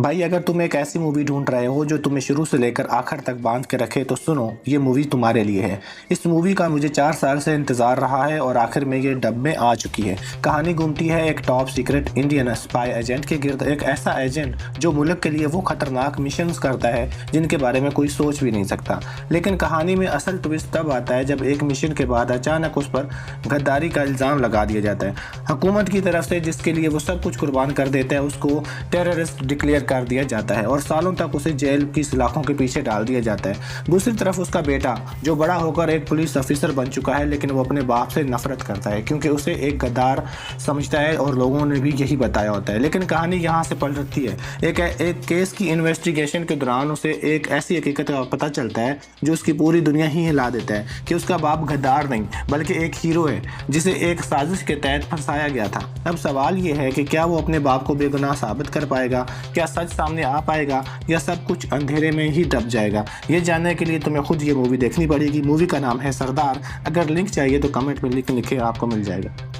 भाई अगर तुम एक ऐसी मूवी ढूंढ रहे हो जो तुम्हें शुरू से लेकर आखिर तक बांध के रखे तो सुनो, ये मूवी तुम्हारे लिए है। इस मूवी का मुझे 4 साल से इंतज़ार रहा है और आखिर में ये डब में आ चुकी है। कहानी घूमती है एक top secret Indian spy agent के गिर्द। एक ऐसा एजेंट जो मुल्क के लिए वो खतरनाक मिशंस करता है जिनके बारे में कोई सोच भी नहीं सकता। लेकिन कहानी में असल ट्विस्ट तब आता है जब एक मिशन के बाद अचानक उस पर गद्दारी का इल्ज़ाम लगा दिया जाता है। हुकूमत की तरफ से जिसके लिए वो सब कुछ कुर्बान कर देता है उसको टेररिस्ट डिक्लेयर कर दिया जाता है और सालों तक उसे जेल की सलाखों के पीछे डाल दिया जाता है। दूसरी तरफ उसका बेटा जो बड़ा होकर एक पुलिस ऑफिसर बन चुका है, लेकिन वो अपने बाप से नफरत करता है क्योंकि उसे एक गद्दार समझता है और लोगों ने भी यही बताया होता है। लेकिन कहानी यहाँ से पलटती है। एक केस की इन्वेस्टिगेशन के दौरान उसे एक ऐसी हकीकत का पता चलता है जो उसकी पूरी दुनिया ही हिला देता है कि उसका बाप गद्दार नहीं बल्कि एक हीरो है जिसे एक साजिश के तहत फंसाया गया था। अब सवाल ये है कि क्या वो अपने बाप को बेगुनाह साबित कर पाएगा, क्या सच सामने आ पाएगा या सब कुछ अंधेरे में ही दब जाएगा। ये जानने के लिए तुम्हें खुद ये मूवी देखनी पड़ेगी। मूवी का नाम है सरदार। अगर लिंक चाहिए तो कमेंट में लिखे, आपको मिल जाएगा।